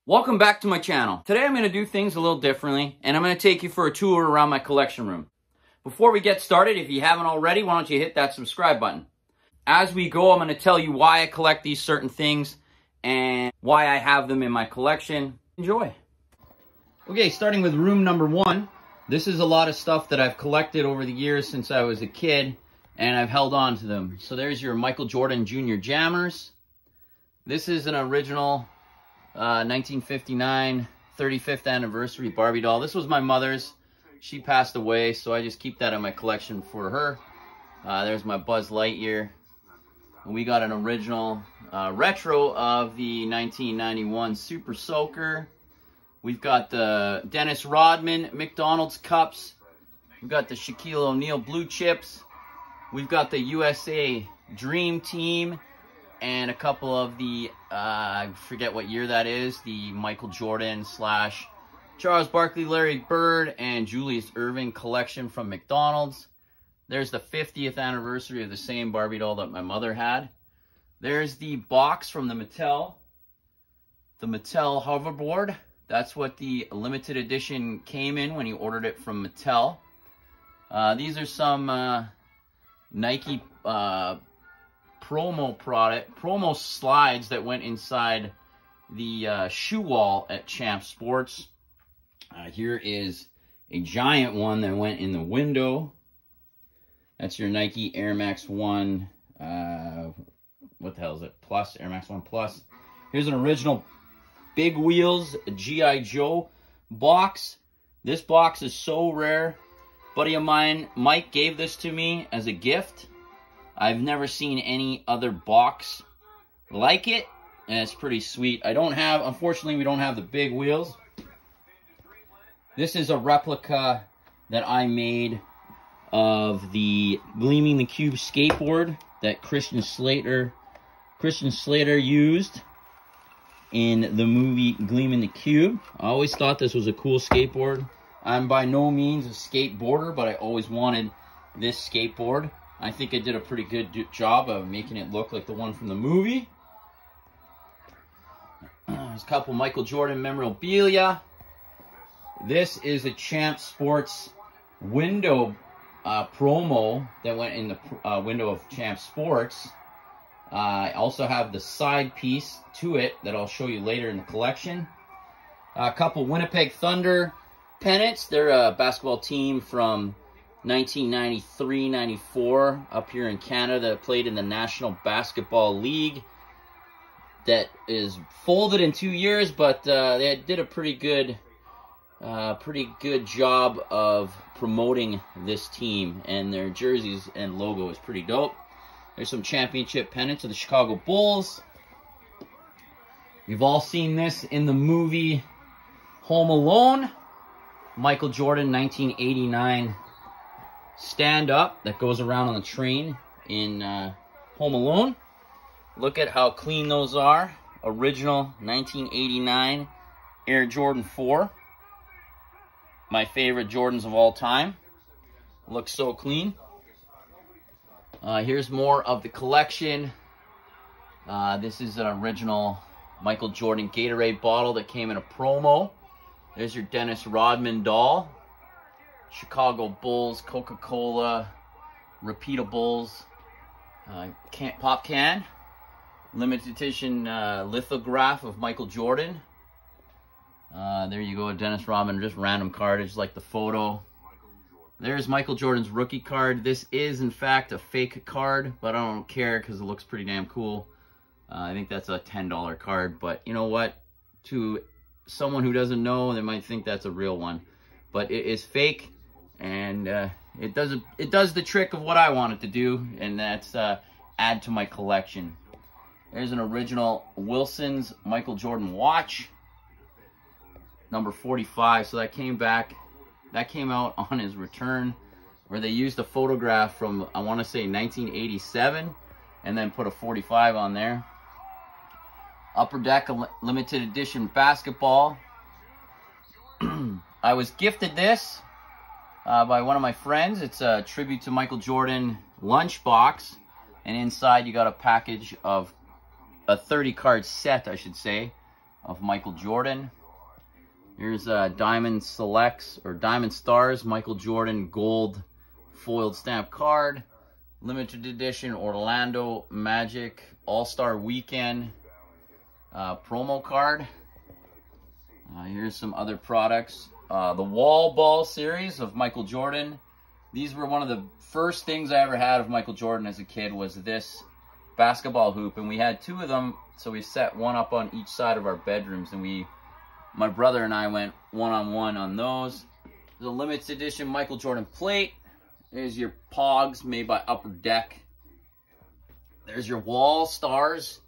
Welcome back to my channel. Today I'm going to do things a little differently, and I'm going to take you for a tour around my collection room. Before we get started, if you haven't already, why don't you hit that subscribe button. As we go, I'm going to tell you why I collect these certain things and why I have them in my collection. Enjoy. Okay, starting with room number one. This is a lot of stuff that I've collected over the years since I was a kid, and I've held on to them. So there's your Michael Jordan Jr. Jammers. This is an original 1959 35th anniversary Barbie doll. This was my mother's. She passed away, so I just keep that in my collection for her. There's my Buzz Lightyear. And we got an original retro of the 1991 Super Soaker. We've got the Dennis Rodman McDonald's cups. We've got the Shaquille O'Neal blue chips. We've got the USA Dream Team. And a couple of the, I forget what year that is, the Michael Jordan / Charles Barkley, Larry Bird, and Julius Erving collection from McDonald's. There's the 50th anniversary of the same Barbie doll that my mother had. There's the box from the Mattel hoverboard. That's what the limited edition came in when you ordered it from Mattel. These are some Nike promo slides that went inside the shoe wall at Champs Sports. Here is a giant one that went in the window. That's your Nike Air Max 1, what the hell is it? Plus, Air Max 1 Plus. Here's an original Big Wheels G.I. Joe box. This box is so rare. Buddy of mine, Mike, gave this to me as a gift. I've never seen any other box like it, and it's pretty sweet. Unfortunately, we don't have the big wheels. This is a replica that I made of the Gleaming the Cube skateboard that Christian Slater used in the movie Gleaming the Cube. I always thought this was a cool skateboard. I'm by no means a skateboarder, but I always wanted this skateboard. I think I did a pretty good job of making it look like the one from the movie. There's a couple Michael Jordan memorabilia. This is a Champs Sports window promo that went in the window of Champs Sports. I also have the side piece to it that I'll show you later in the collection. A couple Winnipeg Thunder pennants. They're a basketball team from 1993-94 up here in Canada, played in the National Basketball League. That is folded in 2 years, but they did a pretty good job of promoting this team, and their jerseys and logo is pretty dope. There's some championship pennants of the Chicago Bulls. You've all seen this in the movie Home Alone. Michael Jordan 1989 stand-up that goes around on the train in Home Alone. Look at how clean those are. Original 1989 Air Jordan 4. My favorite Jordans of all time. Looks so clean. Here's more of the collection. This is an original Michael Jordan Gatorade bottle that came in a promo. There's your Dennis Rodman doll. Chicago Bulls, Coca-Cola, Repeatables, pop can, limited edition lithograph of Michael Jordan. There you go, Dennis Rodman, just random card, it's like the photo. There's Michael Jordan's rookie card. This is, in fact, a fake card, but I don't care because it looks pretty damn cool. I think that's a $10 card, but you know what? To someone who doesn't know, they might think that's a real one. But it is fake. And it does the trick of what I want it to do, and that's add to my collection. There's an original Wilson's Michael Jordan watch, number 45. So that came out on his return, where they used a photograph from, I want to say, 1987, and then put a 45 on there. Upper Deck limited edition basketball. I was gifted this by one of my friends. It's a tribute to Michael Jordan lunchbox, and inside you got a package of a 30 card set, I should say, of Michael Jordan. Here's Diamond Selects or Diamond Stars Michael Jordan gold foiled stamp card. Limited edition Orlando Magic All-Star Weekend promo card. Here's some other products. The Wall Ball series of Michael Jordan. These were one of the first things I ever had of Michael Jordan as a kid, was this basketball hoop. And we had two of them, so we set one up on each side of our bedrooms. And my brother and I went one-on-one on those. There's a limited edition Michael Jordan plate. There's your Pogs made by Upper Deck. There's your Wall Stars.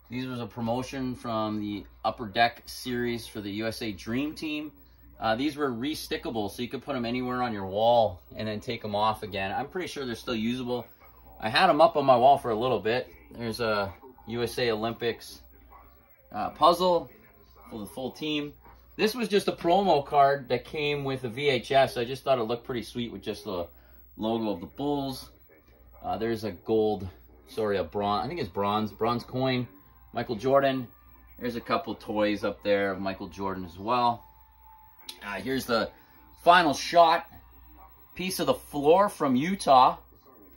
These was a promotion from the Upper Deck series for the USA Dream Team. These were re-stickable, so you could put them anywhere on your wall and then take them off again. I'm pretty sure they're still usable. I had them up on my wall for a little bit. There's a USA Olympics puzzle for the full team. This was just a promo card that came with a VHS. I just thought it looked pretty sweet with just the logo of the Bulls. There's a gold, sorry, a bronze, I think it's bronze coin, Michael Jordan. There's a couple toys up there of Michael Jordan as well. Here's the final shot, piece of the floor from Utah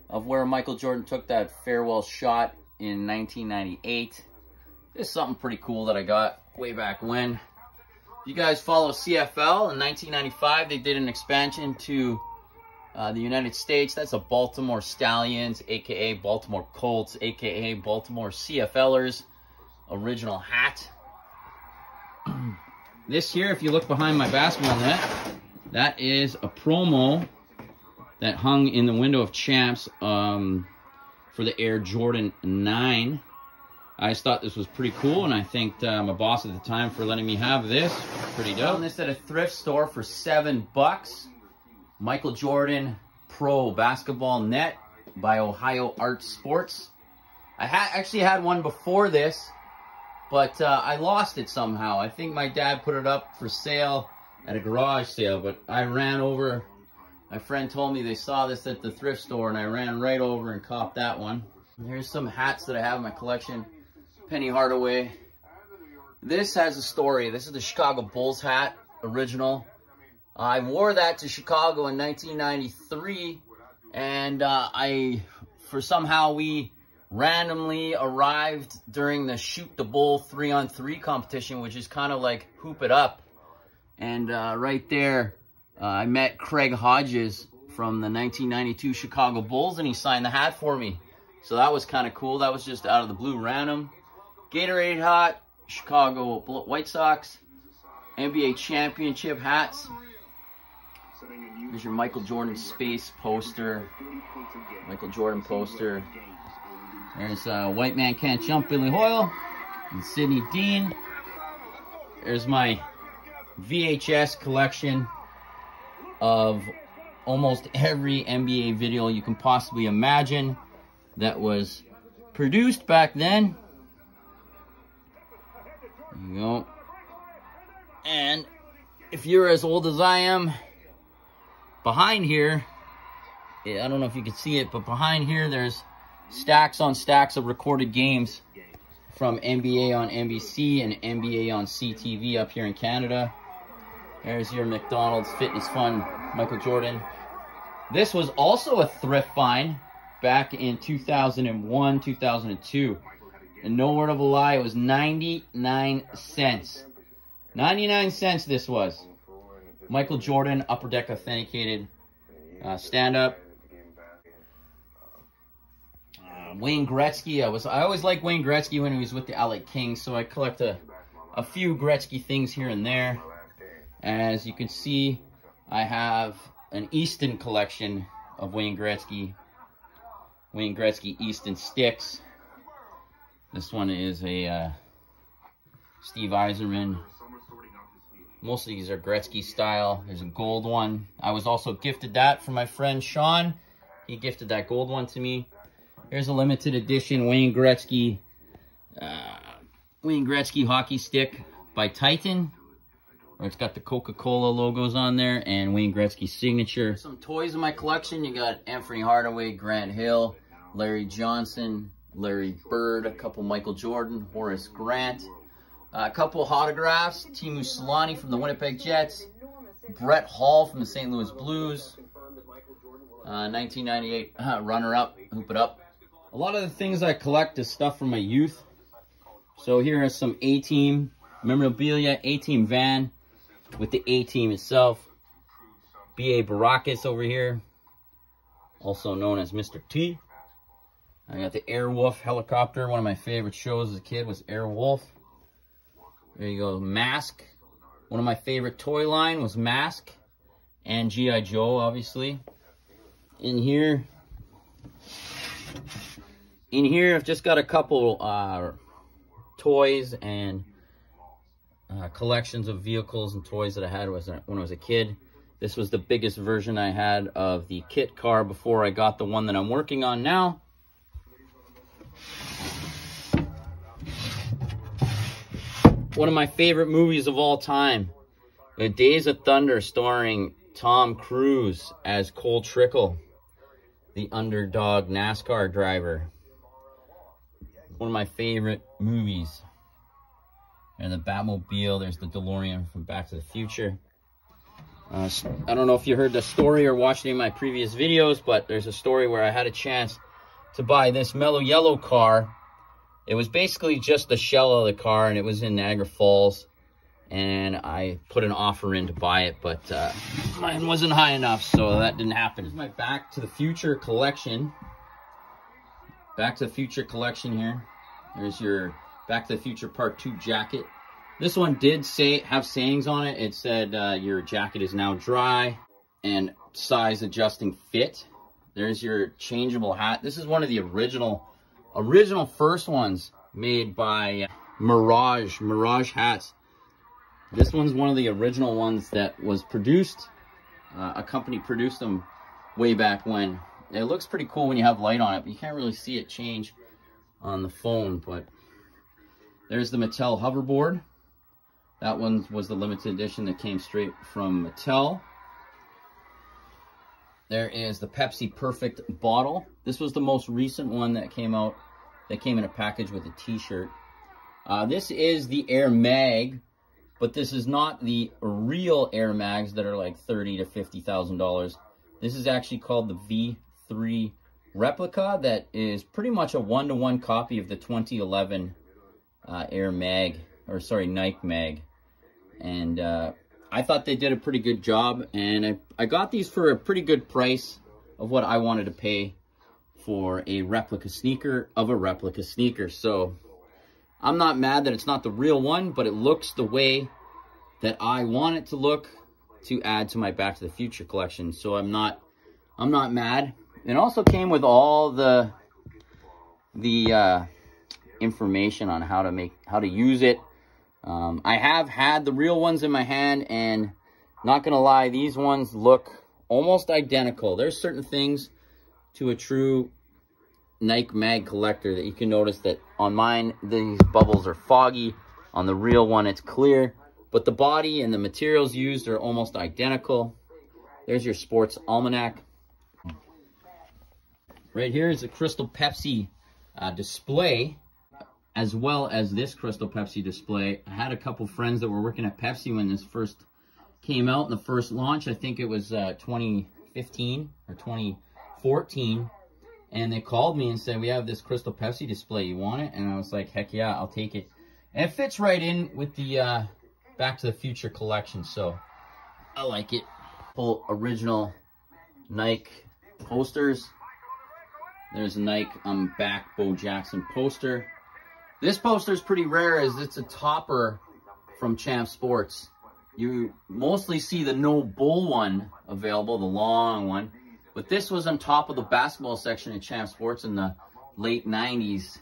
of where Michael Jordan took that farewell shot in 1998. This is something pretty cool that I got way back when. If you guys follow CFL, in 1995 they did an expansion to the United States. That's a Baltimore Stallions, aka Baltimore Colts, aka Baltimore CFLers original hat. This here, if you look behind my basketball net, that is a promo that hung in the window of Champs for the Air Jordan 9. I just thought this was pretty cool, and I thanked my boss at the time for letting me have this. Pretty dope. I found this at a thrift store for $7. Michael Jordan Pro Basketball Net by Ohio Art Sports. I actually had one before this, but I lost it somehow. I think my dad put it up for sale at a garage sale, but I ran over. My friend told me they saw this at the thrift store, and I ran right over and copped that one. And here's some hats that I have in my collection. Penny Hardaway. This has a story. This is the Chicago Bulls hat, original. I wore that to Chicago in 1993, and somehow we randomly arrived during the Shoot the Bull 3-on-3 competition, which is kind of like Hoop It Up. And right there, I met Craig Hodges from the 1992 Chicago Bulls, and he signed the hat for me. So that was kind of cool. That was just out of the blue, random. Gatorade hat, Chicago White Sox, NBA championship hats. There's your Michael Jordan space poster, Michael Jordan poster. There's White Man Can't Jump, Billy Hoyle, and Sidney Dean. There's my VHS collection of almost every NBA video you can possibly imagine that was produced back then. There you go. And if you're as old as I am, behind here, I don't know if you can see it, but behind here there's stacks on stacks of recorded games from NBA on NBC and NBA on CTV up here in Canada. There's your McDonald's Fitness Fun Michael Jordan. This was also a thrift find back in 2001, 2002. And no word of a lie, it was 99 cents. 99 cents this was. Michael Jordan, Upper Deck authenticated stand-up. Wayne Gretzky. I always liked Wayne Gretzky when he was with the LA Kings, so I collect a few Gretzky things here and there. As you can see, I have an Easton collection of Wayne Gretzky. Wayne Gretzky Easton sticks. This one is a Steve Yzerman. Most of these are Gretzky style. There's a gold one. I was also gifted that from my friend Sean. He gifted that gold one to me. Here's a limited edition Wayne Gretzky hockey stick by Titan. Where it's got the Coca-Cola logos on there and Wayne Gretzky's signature. Some toys in my collection. You got Anthony Hardaway, Grant Hill, Larry Johnson, Larry Bird, a couple Michael Jordan, Horace Grant, A couple of autographs. Teemu Selanne from the Winnipeg Jets. Brett Hall from the St. Louis Blues. 1998 runner-up. Hoop it up. A lot of the things I collect is stuff from my youth. So here are some A-Team memorabilia. A-Team van with the A-Team itself. B.A. Baracus over here, also known as Mr. T. I got the Airwolf helicopter. One of my favorite shows as a kid was Airwolf. There you go, Mask. One of my favorite toy line was Mask. And G.I. Joe, obviously. In here, I've just got a couple toys and collections of vehicles and toys that I had when I was a kid. This was the biggest version I had of the kit car before I got the one that I'm working on now. One of my favorite movies of all time, The Days of Thunder, starring Tom Cruise as Cole Trickle, the underdog NASCAR driver. One of my favorite movies. And the Batmobile, there's the DeLorean from Back to the Future. I don't know if you heard the story or watched any of my previous videos, but there's a story where I had a chance to buy this Mellow Yellow car. It was basically just the shell of the car, and it was in Niagara Falls. And I put an offer in to buy it, but mine wasn't high enough, so that didn't happen. Here's my Back to the Future collection. Back to the Future collection here. There's your Back to the Future Part 2 jacket. This one did have sayings on it. It said your jacket is now dry and size adjusting fit. There's your changeable hat. This is one of the original first ones made by Mirage hats. This one's one of the original ones that was produced. A company produced them way back when. It looks pretty cool when you have light on it, but you can't really see it change on the phone. But there's the Mattel hoverboard. That one was the limited edition that came straight from Mattel. There is the Pepsi Perfect bottle. This was the most recent one that came out. That came in a package with a t-shirt. This is the Air Mag, but this is not the real Air Mags that are like $30,000 to $50,000. This is actually called the V3 replica that is pretty much a one-to-one copy of the 2011 Air Mag, or sorry, Nike Mag. And I thought they did a pretty good job, and I got these for a pretty good price of what I wanted to pay for a replica sneaker of a replica sneaker. So I'm not mad that it's not the real one, but it looks the way that I want it to look to add to my Back to the Future collection. So I'm not mad. It also came with all the information on how to use it. I have had the real ones in my hand, and not gonna lie, these ones look almost identical. There's certain things to a true Nike Mag collector that you can notice that on mine, these bubbles are foggy. On the real one, it's clear. But the body and the materials used are almost identical. There's your sports almanac. Right here is a Crystal Pepsi display, as well as this Crystal Pepsi display. I had a couple friends that were working at Pepsi when this first came out in the first launch. I think it was 2015 or 2014. And they called me and said, we have this Crystal Pepsi display. You want it? And I was like, heck yeah, I'll take it. And it fits right in with the Back to the Future collection. So I like it. Full original Nike posters. There's a Nike I'm Back Bo Jackson poster. This poster is pretty rare as it's a topper from Champ Sports. You mostly see the No Bull one available, the long one. But this was on top of the basketball section at Champ Sports in the late 90s.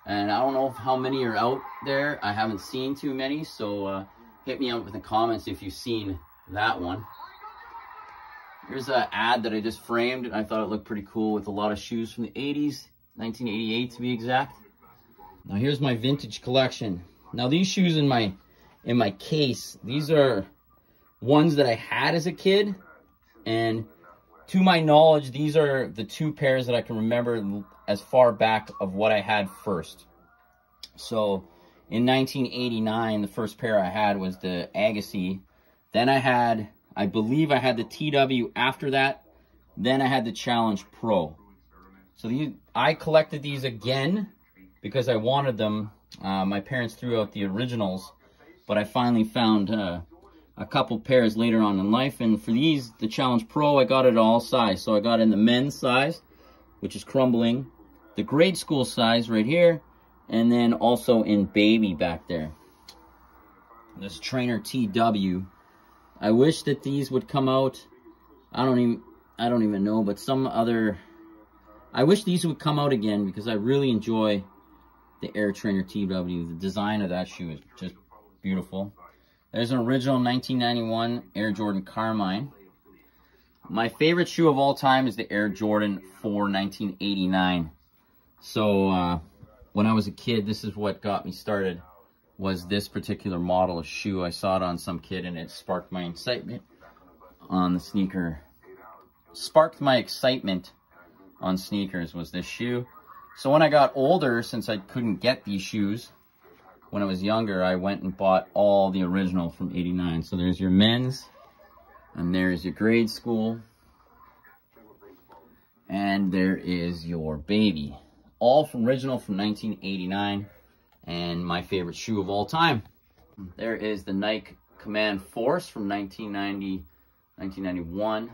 And I don't know how many are out there. I haven't seen too many. So hit me up in the comments if you've seen that one. Here's an ad that I just framed. And I thought it looked pretty cool with a lot of shoes from the 80s. 1988 to be exact. Now here's my vintage collection. Now these shoes in my case, these are ones that I had as a kid. And to my knowledge, these are the two pairs that I can remember as far back of what I had first. So in 1989, the first pair I had was the Agassi. Then I believe I had the TW after that. Then I had the Challenge Pro. So I collected these again because I wanted them. My parents threw out the originals, but I finally found a couple pairs later on in life. And for these, the Challenge Pro, I got it all size. So I got in the men's size, which is crumbling, the grade school size right here, and then also in baby back there. This Trainer TW. I wish that these would come out. I don't even know, but I wish these would come out again because I really enjoy the Air Trainer TW. The design of that shoe is just beautiful. There's an original 1991 Air Jordan Carmine. My favorite shoe of all time is the Air Jordan 4 1989. So when I was a kid, this is what got me started, was this particular model of shoe. I saw it on some kid and it sparked my excitement on the sneaker. Sparked my excitement on sneakers was this shoe. So when I got older, since I couldn't get these shoes when I was younger, I went and bought all the original from 89. So there's your men's, and there's your grade school, and there is your baby. All from original from 1989, and my favorite shoe of all time. There is the Nike Command Force from 1991.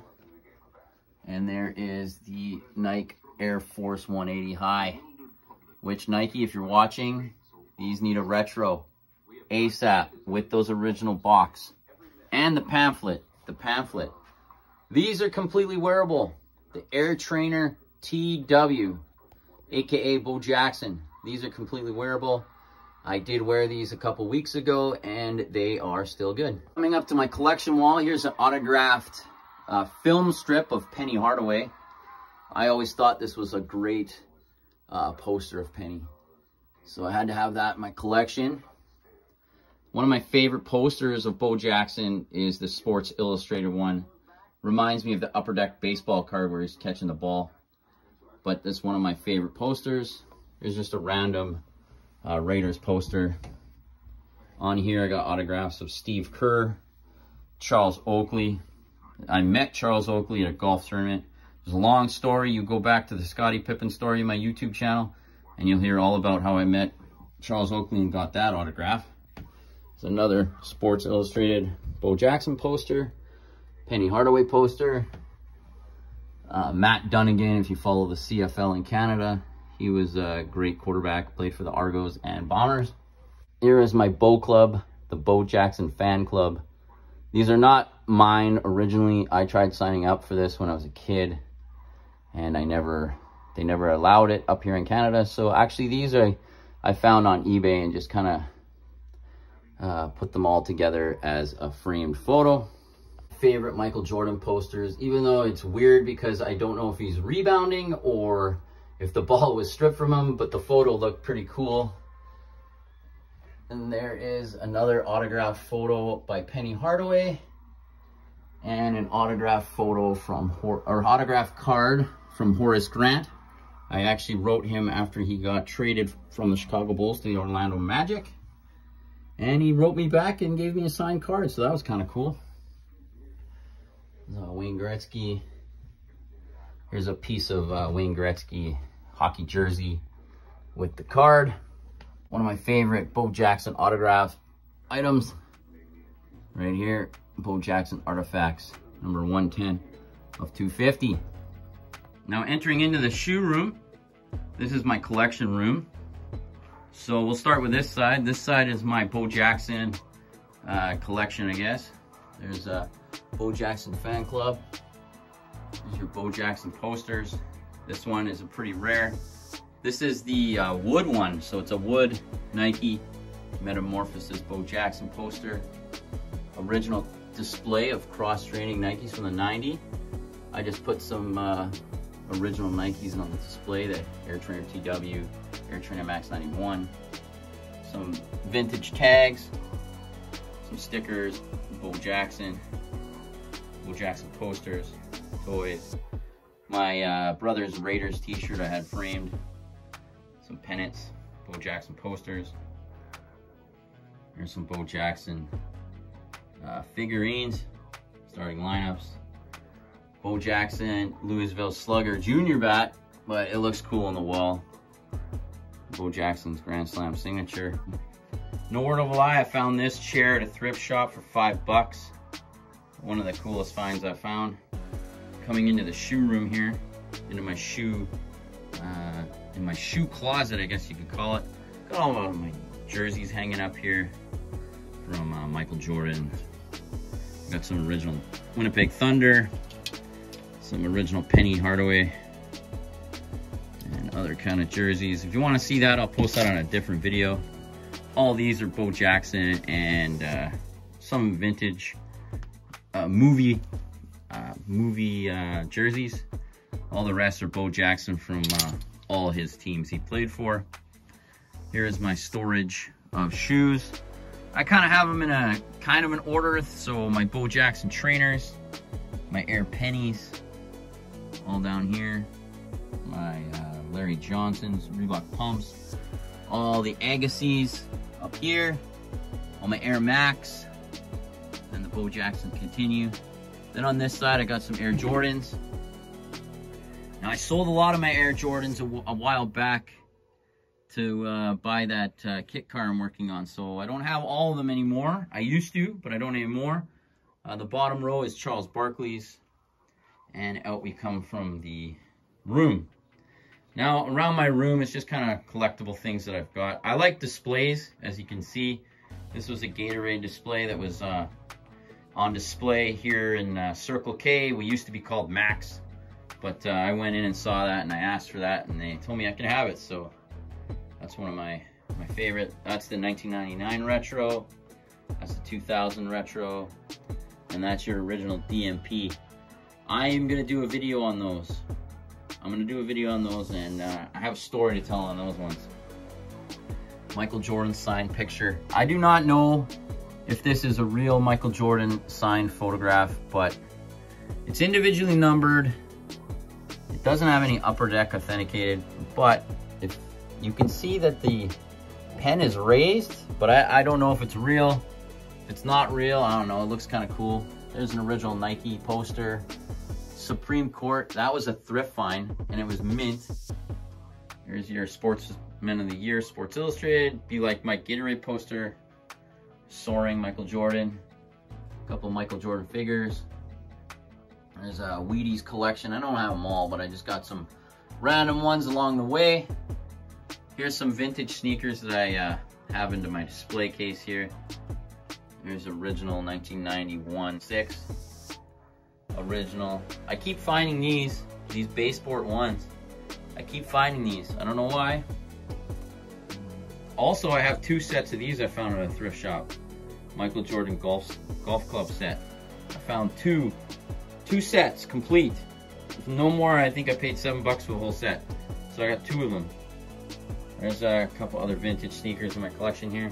And there is the Nike Air Force 180 High, which Nike, if you're watching, these need a retro ASAP with those original box. And the pamphlet. These are completely wearable. The Air Trainer TW, aka Bo Jackson. These are completely wearable. I did wear these a couple weeks ago and they are still good. Coming up to my collection wall, here's an autographed film strip of Penny Hardaway. I always thought this was a great poster of Penny, so I had to have that in my collection. One of my favorite posters of Bo Jackson is the Sports Illustrated one. Reminds me of the Upper Deck baseball card where he's catching the ball, but that's one of my favorite posters. There's just a random Raiders poster. On here I got autographs of Steve Kerr, Charles Oakley. I met Charles Oakley at a golf tournament. It's a long story. You go back to the Scottie Pippen story in my YouTube channel, and you'll hear all about how I met Charles Oakley and got that autograph. It's another Sports Illustrated Bo Jackson poster, Penny Hardaway poster, Matt Dunnigan, if you follow the CFL in Canada. He was a great quarterback, played for the Argos and Bombers. Here is my Bo Club, the Bo Jackson Fan Club. These are not mine originally. I tried signing up for this when I was a kid, and they never allowed it up here in Canada. So actually these I found on eBay and just kind of put them all together as a framed photo. Favorite Michael Jordan posters, even though it's weird because I don't know if he's rebounding or if the ball was stripped from him, but the photo looked pretty cool. And there is another autographed photo by Penny Hardaway, and an autographed photo autographed card from Horace Grant. I actually wrote him after he got traded from the Chicago Bulls to the Orlando Magic, and he wrote me back and gave me a signed card, so that was kind of cool. Wayne Gretzky. Here's a piece of Wayne Gretzky hockey jersey with the card. One of my favorite Bo Jackson autograph items right here, Bo Jackson Artifacts, number 110 of 250. Now entering into the shoe room, this is my collection room. So we'll start with this side. This side is my Bo Jackson collection, I guess. There's a Bo Jackson Fan Club. There's your Bo Jackson posters. This one is a pretty rare. This is the wood one, so it's a wood Nike Metamorphosis Bo Jackson poster. Original display of cross-training Nikes from the 90s. I just put some original Nikes on the display, the Air Trainer TW, Air Trainer Max 91. Some vintage tags, some stickers, Bo Jackson posters, toys. My brother's Raiders t-shirt I had framed. Some pennants, Bo Jackson posters. There's some Bo Jackson figurines, starting lineups. Bo Jackson, Louisville Slugger Junior bat, but it looks cool on the wall. Bo Jackson's Grand Slam signature. No word of a lie, I found this chair at a thrift shop for $5. One of the coolest finds I found. Coming into the shoe room here, into my shoe, in my shoe closet, I guess you could call it. Got all of my jerseys hanging up here from Michael Jordan. Got some original Winnipeg Thunder, some original Penny Hardaway, and other kind of jerseys. If you want to see that, I'll post that on a different video. All these are Bo Jackson and some vintage movie jerseys. All the rest are Bo Jackson from all his teams he played for. Here is my storage of shoes. I kind of have them in a kind of an order. So my Bo Jackson trainers, my Air Pennies, all down here. My Larry Johnson's Reebok pumps. All the Agassiz up here. All my Air Max. And the Bo Jackson Continue. Then on this side, I got some Air Jordans. Now I sold a lot of my Air Jordans a while back to buy that kit car I'm working on. So I don't have all of them anymore. I used to, but I don't anymore. The bottom row is Charles Barkley's. And out we come from the room. Now around my room, it's just kind of collectible things that I've got. I like displays, as you can see. This was a Gatorade display that was on display here in Circle K. We used to be called Max. But I went in and saw that and I asked for that and they told me I could have it. So that's one of my favorite. That's the 1999 retro. That's the 2000 retro. And that's your original DMP. I am going to do a video on those. I'm going to do a video on those and I have a story to tell on those ones. Michael Jordan signed picture. I do not know if this is a real Michael Jordan signed photograph, but it's individually numbered. It doesn't have any upper deck authenticated, but if you can see that the pen is raised, but I don't know if it's real. If it's not real, I don't know. It looks kind of cool. There's an original Nike poster. Supreme Court, that was a thrift find and it was mint. Here's your Sportsman of the Year, Sports Illustrated. Be Like Mike Gatorade poster. Soaring Michael Jordan. A couple Michael Jordan figures. There's a Wheaties collection. I don't have them all, but I just got some random ones along the way. Here's some vintage sneakers that I have into my display case here. Here's original 1991 6. Original. I keep finding these baseboard ones. I keep finding these. I don't know why. Also, I have 2 sets of these I found at a thrift shop. Michael Jordan golf club set. I found two sets complete. No more. I think I paid $7 for the whole set. So I got 2 of them. There's a couple other vintage sneakers in my collection here.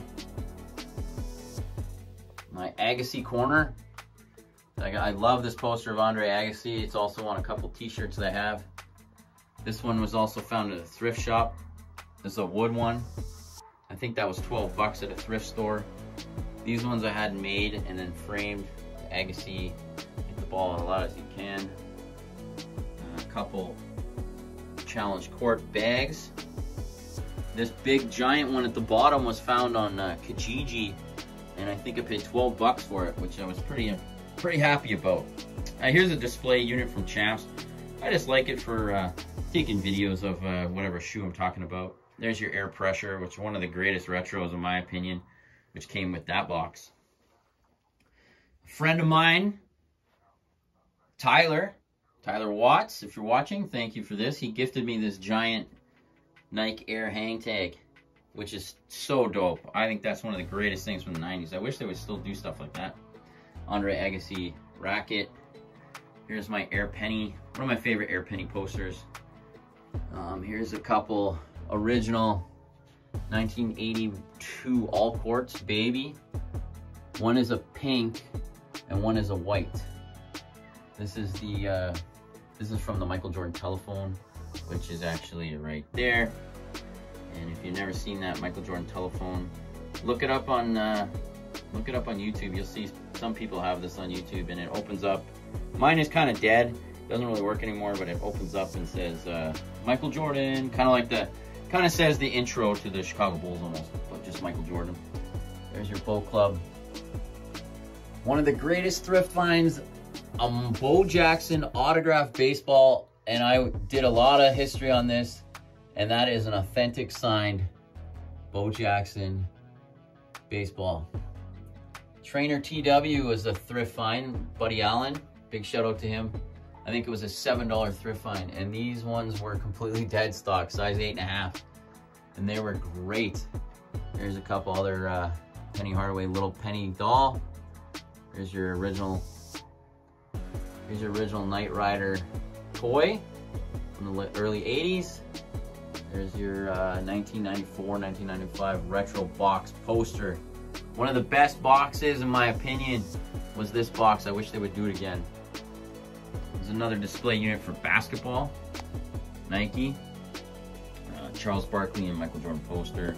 My Agassi corner. I love this poster of Andre Agassi. It's also on a couple t-shirts that I have. This one was also found at a thrift shop. This is a wood one. I think that was $12 at a thrift store. These ones I had made and then framed. Agassi, hit the ball as loud as you can. A couple Challenge Court bags. This big giant one at the bottom was found on Kijiji, and I think I paid $12 for it, which I was pretty happy about. Here's a display unit from Champs. I just like it for taking videos of whatever shoe I'm talking about. There's your Air Pressure, which is one of the greatest retros in my opinion, which came with that box. A friend of mine, Tyler Watts, if you're watching, thank you for this. He gifted me this giant Nike Air hang tag, which is so dope. I think that's one of the greatest things from the 90s. I wish they would still do stuff like that. Andre Agassi racket. Here's my Air Penny, one of my favorite Air Penny posters. Here's a couple original 1982 All Courts Baby. One is a pink and one is a white. This is from the Michael Jordan telephone, which is actually right there. And if you've never seen that Michael Jordan telephone, Look it up on YouTube. You'll see some people have this on YouTube, and it opens up. Mine is kind of dead. Doesn't really work anymore, but it opens up and says Michael Jordan, kind of says the intro to the Chicago Bulls almost, but just Michael Jordan. There's your Bo Club. One of the greatest thrift finds, Bo Jackson autographed baseball, and I did a lot of history on this, and that is an authentic signed Bo Jackson baseball. Trainer TW was a thrift find, Buddy Allen, big shout out to him. I think it was a $7 thrift find, and these ones were completely dead stock, size 8.5, and they were great. There's a couple other Penny Hardaway little penny doll. Here's your original Knight Rider toy from the early 80s. There's your 1994, 1995 retro box poster. One of the best boxes, in my opinion, was this box. I wish they would do it again. There's another display unit for basketball. Nike. Charles Barkley and Michael Jordan poster.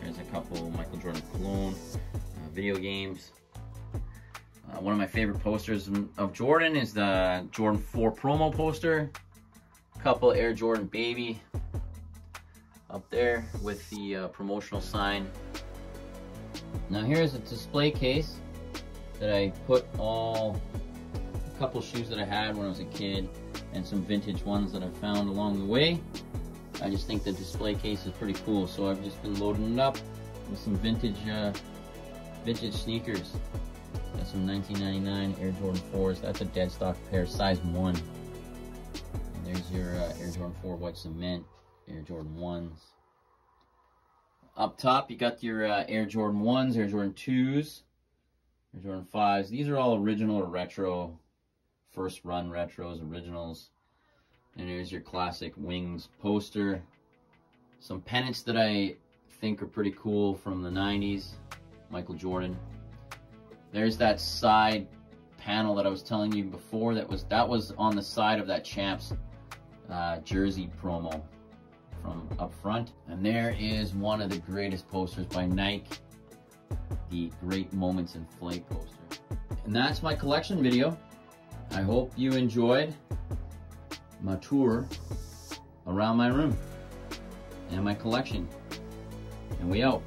There's a couple Michael Jordan cologne. Video games. One of my favorite posters of Jordan is the Jordan 4 promo poster. A couple Air Jordan Baby up there with the promotional sign. Now here's a display case that I put a couple shoes that I had when I was a kid and some vintage ones that I found along the way. I just think the display case is pretty cool, so I've just been loading it up with some vintage sneakers. Got some 1999 Air Jordan 4s. That's a dead stock pair, size 1. And there's your Air Jordan 4 white cement, Air Jordan 1s. Up top, you got your Air Jordan 1s, Air Jordan 2s, Air Jordan 5s. These are all original or retro, first run retros, originals. And here's your classic Wings poster. Some pennants that I think are pretty cool from the 90s, Michael Jordan. There's that side panel that I was telling you before. That was on the side of that Champs jersey promo from up front. And there is one of the greatest posters by Nike, the Great Moments in Flight poster. And that's my collection video. I hope you enjoyed my tour around my room and my collection. And we out.